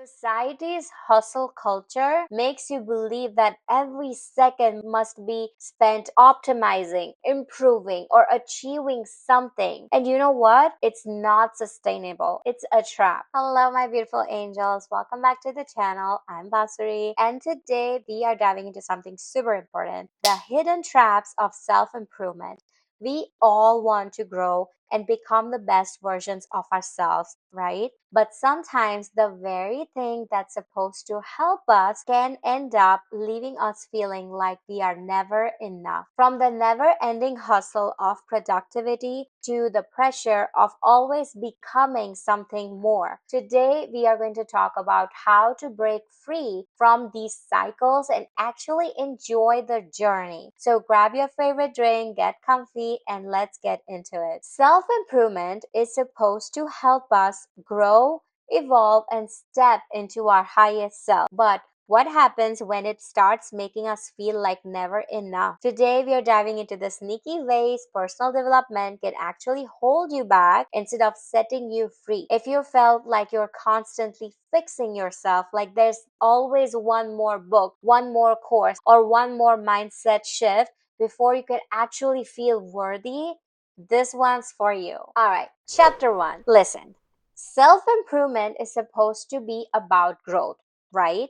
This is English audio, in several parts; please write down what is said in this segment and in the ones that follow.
Society's hustle culture makes you believe that every second must be spent optimizing, improving, or achieving something. And you know what? It's not sustainable. It's a trap. Hello, my beautiful angels. Welcome back to the channel. I'm Basuri, and today we are diving into something super important: the hidden traps of self improvement. We all want to grow and become the best versions of ourselves, right? But sometimes the very thing that's supposed to help us can end up leaving us feeling like we are never enough. From the never ending hustle of productivity to the pressure of always becoming something more. Today, we are going to talk about how to break free from these cycles and actually enjoy the journey. So grab your favorite drink, get comfy, and let's get into it. Self improvement is supposed to help us grow, evolve, and step into our highest self. But what happens when it starts making us feel like never enough? Today, we are diving into the sneaky ways personal development can actually hold you back instead of setting you free. If you felt like you're constantly fixing yourself, like there's always one more book, one more course, or one more mindset shift before you can actually feel worthy, this one's for you. All right, chapter one. Listen, self improvement is supposed to be about growth, right?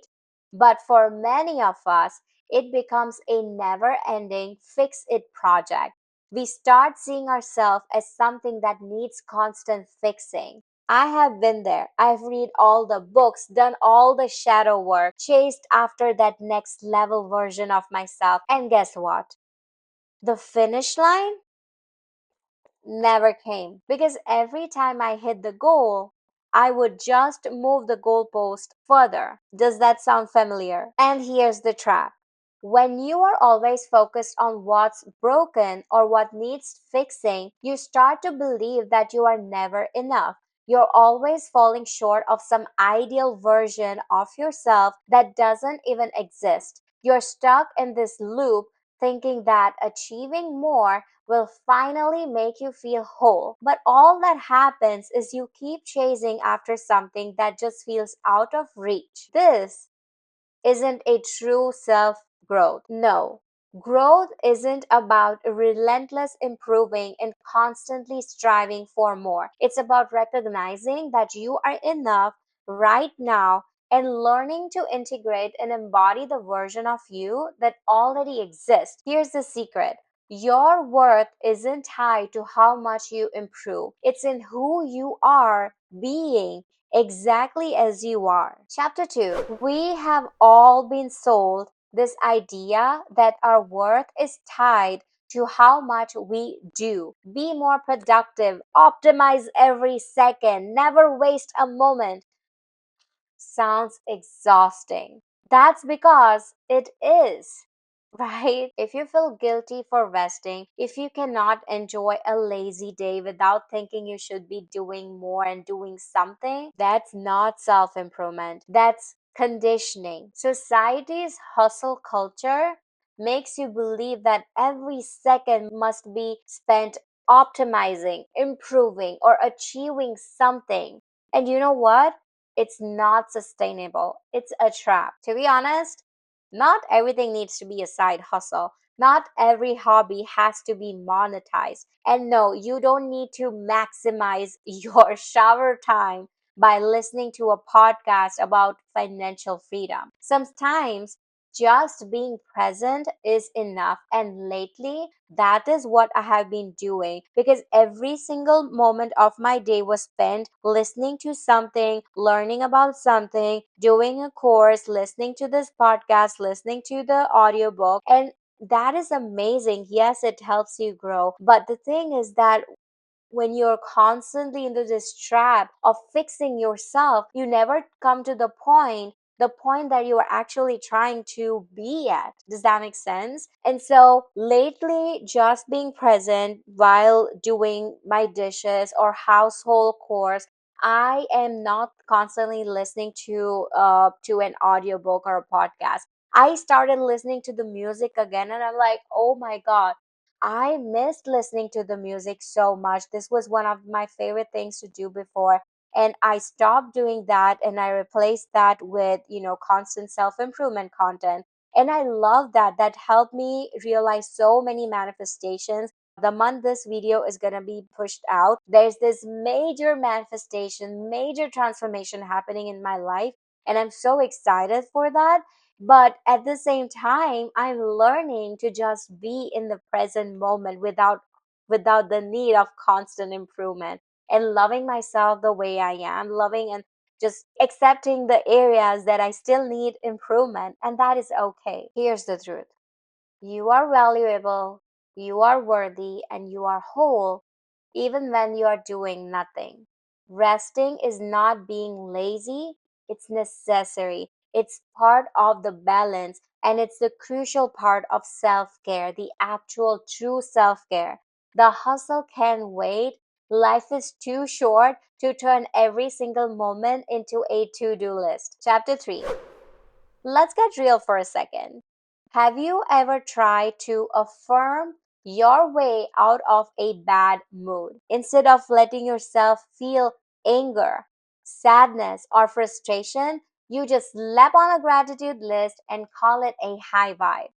But for many of us, it becomes a never ending fix it project. We start seeing ourselves as something that needs constant fixing. I have been there. I've read all the books, done all the shadow work, chased after that next level version of myself. And guess what? The finish line never came because every time I hit the goal, I would just move the goalpost further. Does that sound familiar? And here's the trap. When you are always focused on what's broken or what needs fixing, you start to believe that you are never enough. You're always falling short of some ideal version of yourself that doesn't even exist. You're stuck in this loop thinking that achieving more will finally make you feel whole. But all that happens is you keep chasing after something that just feels out of reach. This isn't a true self growth. No. Growth isn't about relentless improving and constantly striving for more. It's about recognizing that you are enough right now and learning to integrate and embody the version of you that already exists. Here's the secret: your worth isn't tied to how much you improve, it's in who you are being exactly as you are. Chapter 2. We have all been sold this idea that our worth is tied to how much we do. Be more productive, optimize every second, never waste a moment. Sounds exhausting. That's because it is, right? If you feel guilty for resting, if you cannot enjoy a lazy day without thinking you should be doing more and doing something, that's not self improvement. That's conditioning. Society's hustle culture makes you believe that every second must be spent optimizing, improving, or achieving something. And you know what? It's not sustainable. It's a trap. To be honest, not everything needs to be a side hustle. Not every hobby has to be monetized. And no, you don't need to maximize your shower time by listening to a podcast about financial freedom. Sometimes just being present is enough. And lately, that is what I have been doing because every single moment of my day was spent listening to something, learning about something, doing a course, listening to this podcast, listening to the audiobook. And that is amazing. Yes, it helps you grow. But the thing is that when you're constantly into this trap of fixing yourself, you never come to the point that you are actually trying to be at. Does that make sense? And so lately, just being present while doing my dishes or household chores, I am not constantly listening to an audiobook or a podcast. I started listening to the music again and I'm like, oh my God, I missed listening to the music so much. This was one of my favorite things to do before. And I stopped doing that and I replaced that with, constant self improvement content. And I love that. That helped me realize so many manifestations. The month this video is going to be pushed out, there's this major manifestation, major transformation happening in my life. And I'm so excited for that. But at the same time, I'm learning to just be in the present moment without the need of constant improvement, and loving myself the way I am, loving and just accepting the areas that I still need improvement, and that is okay. Here's the truth: you are valuable, you are worthy, and you are whole even when you are doing nothing. Resting is not being lazy, it's necessary. It's part of the balance, and it's the crucial part of self care, the actual true self care. The hustle can wait. Life is too short to turn every single moment into a to do list. Chapter 3. Let's get real for a second. Have you ever tried to affirm your way out of a bad mood? Instead of letting yourself feel anger, sadness, or frustration, you just slap on a gratitude list and call it a high vibe.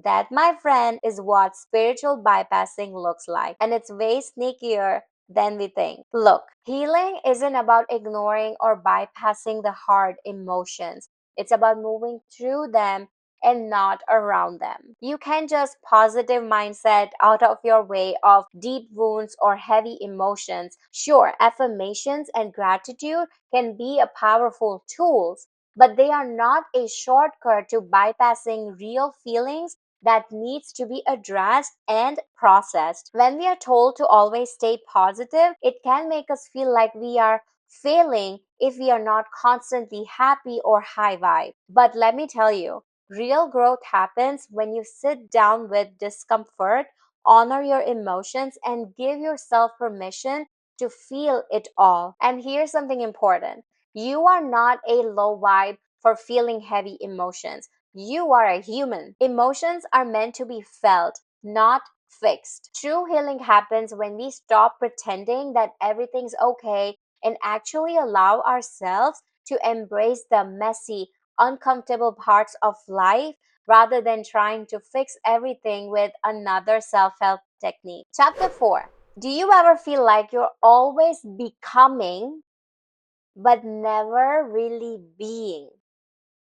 That, my friend, is what spiritual bypassing looks like, and it's way sneakier than we think. Look, healing isn't about ignoring or bypassing the hard emotions, it's about moving through them and not around them. You can just positive mindset out of your way of deep wounds or heavy emotions. Sure, affirmations and gratitude can be a powerful tools, but they are not a shortcut to bypassing real feelings that needs to be addressed and processed. When we are told to always stay positive, it can make us feel like we are failing if we are not constantly happy or high vibe. But let me tell you, real growth happens when you sit down with discomfort, honor your emotions, and give yourself permission to feel it all. And here's something important: you are not a low vibe for feeling heavy emotions. You are a human. Emotions are meant to be felt, not fixed. True healing happens when we stop pretending that everything's okay and actually allow ourselves to embrace the messy, uncomfortable parts of life rather than trying to fix everything with another self help technique. Chapter 4. Do you ever feel like you're always becoming but never really being?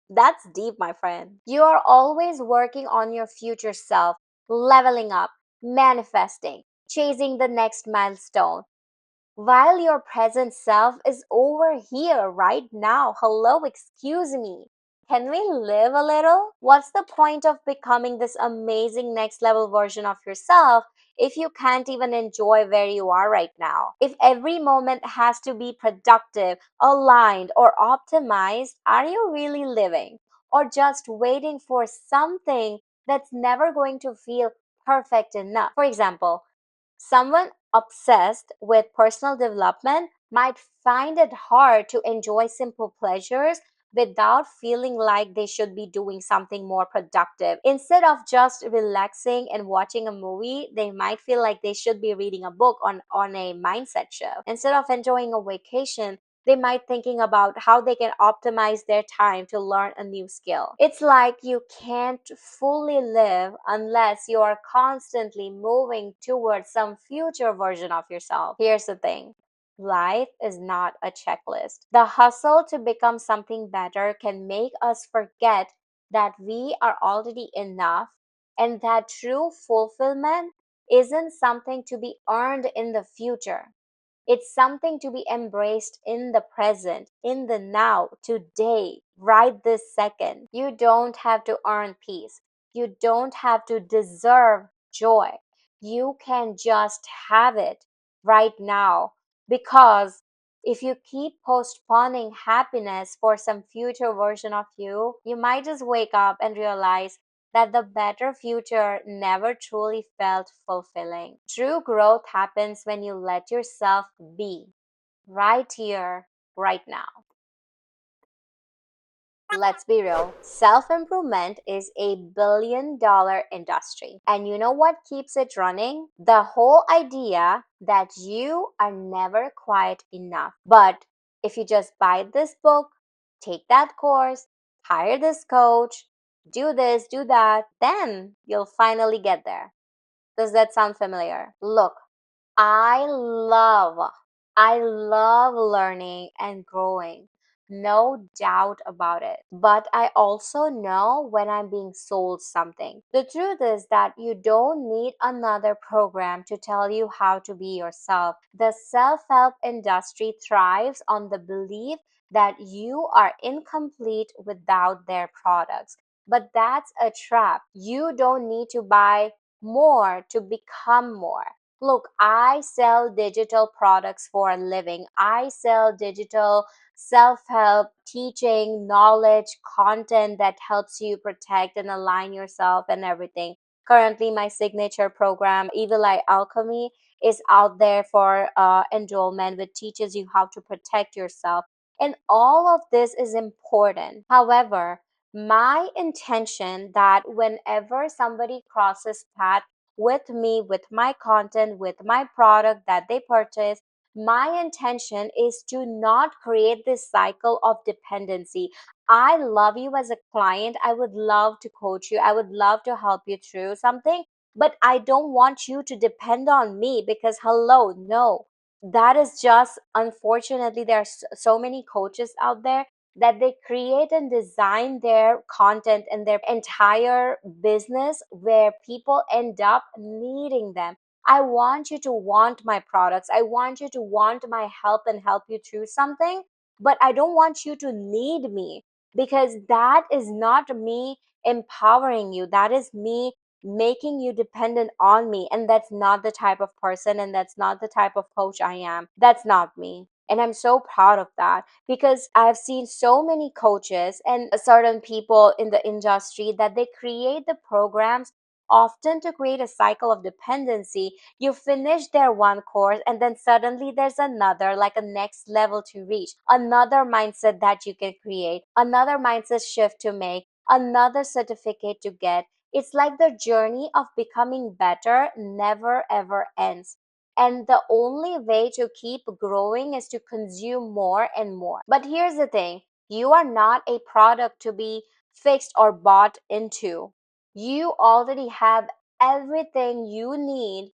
That's deep, my friend. You are always working on your future self, leveling up, manifesting, chasing the next milestone, while your present self is over here right now. Hello, excuse me. Can we live a little? What's the point of becoming this amazing next level version of yourself if you can't even enjoy where you are right now? If every moment has to be productive, aligned, or optimized, are you really living? Or just waiting for something that's never going to feel perfect enough? For example, someone obsessed with personal development might find it hard to enjoy simple pleasures without feeling like they should be doing something more productive. Instead of just relaxing and watching a movie, they might feel like they should be reading a book on a mindset shift. Instead of enjoying a vacation, they might thinking about how they can optimize their time to learn a new skill. It's like you can't fully live unless you are constantly moving towards some future version of yourself. Here's the thing: life is not a checklist. The hustle to become something better can make us forget that we are already enough, and that true fulfillment isn't something to be earned in the future. It's something to be embraced in the present, in the now, today, right this second. You don't have to earn peace. You don't have to deserve joy. You can just have it right now. Because if you keep postponing happiness for some future version of you, you might just wake up and realize that the better future never truly felt fulfilling. True growth happens when you let yourself be right here, right now. Let's be real. Self improvement is a $1 billion industry. And you know what keeps it running? The whole idea that you are never quite enough. But If you just buy this book, take that course, hire this coach, do this, do that, then you'll finally get there. Does that sound familiar? Look, I love, I love learning and growing. No doubt about it. But I also know when I'm being sold something. The truth is that you don't need another program to tell you how to be yourself. The self help industry thrives on the belief that you are incomplete without their products. But that's a trap. You don't need to buy more to become more. Look, I sell digital products for a living. I sell digital self help, teaching, knowledge, content that helps you protect and align yourself and everything. Currently, my signature program, Evil Eye Alchemy, is out there for enrollment, which teaches you how to protect yourself. And all of this is important. However, my intention that whenever somebody crosses path with me, with my content, with my product that they purchase, my intention is to not create this cycle of dependency. I love you as a client. I would love to coach you. I would love to help you through something, but I don't want you to depend on me because, hello, no. That is just, unfortunately, there are so many coaches out there that they create and design their content and their entire business where people end up needing them. I want you to want my products. I want you to want my help and help you through something, but I don't want you to need me because that is not me empowering you. That is me making you dependent on me. And that's not the type of person and that's not the type of coach I am. That's not me. And I'm so proud of that because I've seen so many coaches and certain people in the industry that they create the programs often to create a cycle of dependency. You finish their one course and then suddenly there's another, like a next level to reach, another mindset that you can create, another mindset shift to make, another certificate to get. It's like the journey of becoming better never ever ends. And the only way to keep growing is to consume more and more. But here's the thing, you are not a product to be fixed or bought into. You already have everything you need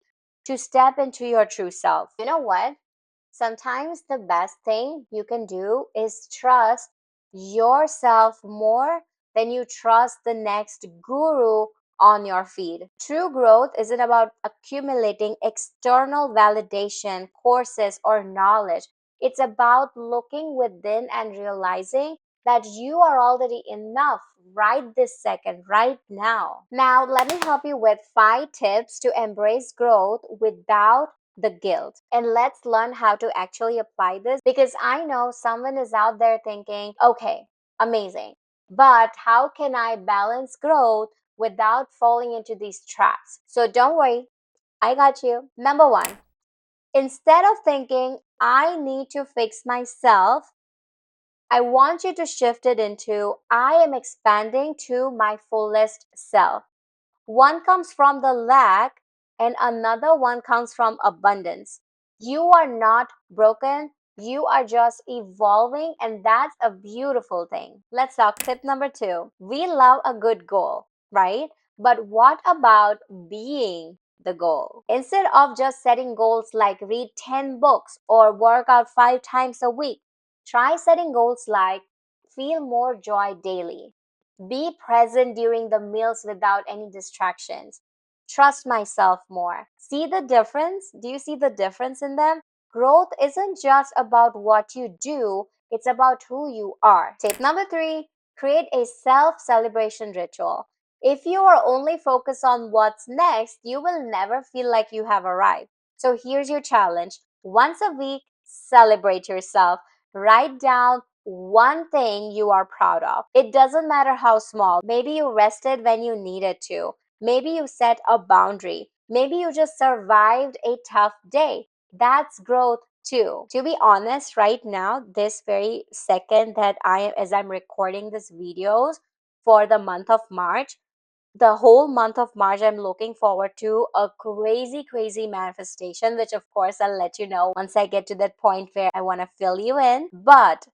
to step into your true self. You know what? Sometimes the best thing you can do is trust yourself more than you trust the next guru on your feed. True growth isn't about accumulating external validation, courses, or knowledge. It's about looking within and realizing that you are already enough right this second, right now. Now, let me help you with 5 tips to embrace growth without the guilt. And let's learn how to actually apply this because I know someone is out there thinking, okay, amazing, but how can I balance growth without falling into these traps? So don't worry, I got you. Number one, instead of thinking, I need to fix myself, I want you to shift it into, I am expanding to my fullest self. One comes from the lack, and another one comes from abundance. You are not broken, you are just evolving, and that's a beautiful thing. Let's talk tip number 2. We love a good goal, right? But what about being the goal? Instead of just setting goals like read 10 books or work out 5 times a week, try setting goals like feel more joy daily, be present during the meals without any distractions. Trust myself more. See the difference? Do you see the difference in them? Growth isn't just about what you do, it's about who you are. Tip number 3, create a self celebration ritual. If you are only focused on what's next, you will never feel like you have arrived. So here's your challenge, once a week, celebrate yourself. Write down one thing you are proud of. It doesn't matter how small. Maybe you rested when you needed to. Maybe you set a boundary. Maybe you just survived a tough day. That's growth too. To be honest, right now, this very second that as I'm recording this videos for the month of March, the whole month of March, I'm looking forward to a crazy, crazy manifestation, which of course I'll let you know once I get to that point where I want to fill you in. But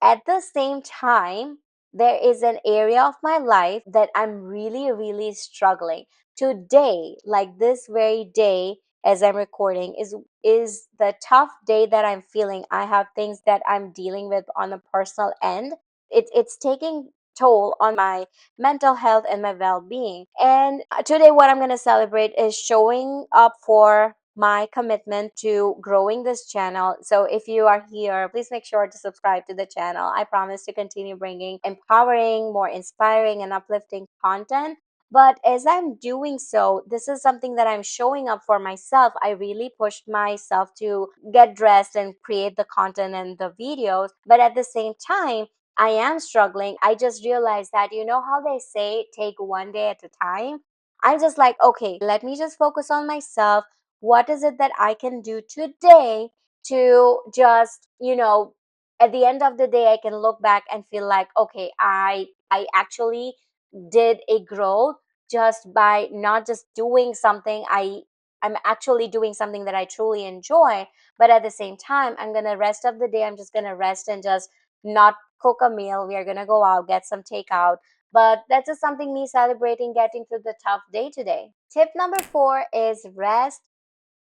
at the same time, there is an area of my life that I'm really, really struggling. Today, like this very day as I'm recording, is the tough day that I'm feeling. I have things that I'm dealing with on a personal end. It's taking toll on my mental health and my well-being. And today what I'm going to celebrate is showing up for my commitment to growing this channel. So if you are here, please make sure to subscribe to the channel. I promise to continue bringing empowering, more inspiring, and uplifting content. But as I'm doing so, this is something that I'm showing up for myself. I really pushed myself to get dressed and create the content and the videos. But at the same time, I am struggling. I just realized that, you know how they say, take one day at a time? I'm just like, okay, let me just focus on myself. What is it that I can do today to just, at the end of the day, I can look back and feel like, okay, I actually did a growth just by not just doing something. I'm actually doing something that I truly enjoy, but at the same time, I'm gonna rest of the day. I'm just gonna rest and just not cook a meal. We are gonna go out, get some takeout. But that's just something me celebrating getting through the tough day today. Tip number 4 is rest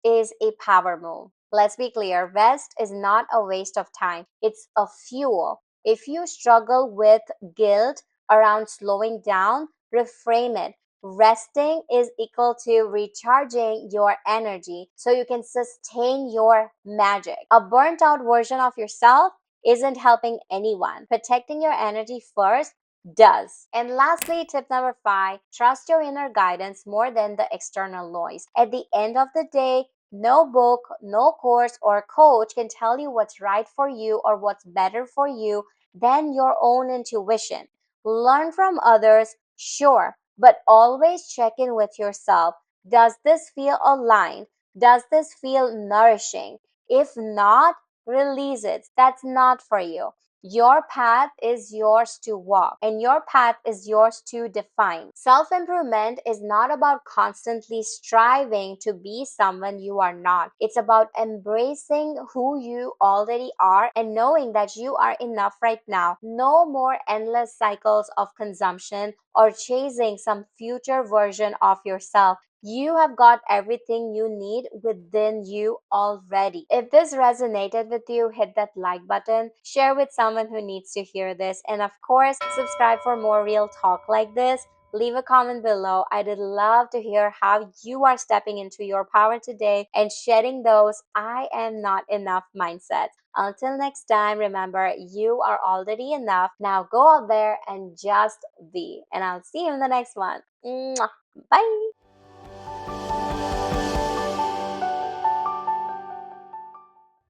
is a power move. Let's be clear, rest is not a waste of time, it's a fuel. If you struggle with guilt around slowing down, reframe it. Resting is equal to recharging your energy so you can sustain your magic. A burnt out version of yourself isn't helping anyone. Protecting your energy first does. And lastly, tip number 5, trust your inner guidance more than the external noise. At the end of the day, no book, no course or coach can tell you what's right for you or what's better for you than your own intuition. Learn from others, sure, but always check in with yourself. Does this feel aligned? Does this feel nourishing? If not, release it. That's not for you. Your path is yours to walk, and your path is yours to define. Self improvement is not about constantly striving to be someone you are not. It's about embracing who you already are and knowing that you are enough right now. No more endless cycles of consumption or chasing some future version of yourself. You have got everything you need within you already. If this resonated with you, hit that like button, share with someone who needs to hear this, and of course, subscribe for more real talk like this. Leave a comment below. I'd love to hear how you are stepping into your power today and shedding those I am not enough mindsets. Until next time, remember, you are already enough. Now go out there and just be. And I'll see you in the next one. Mwah. Bye.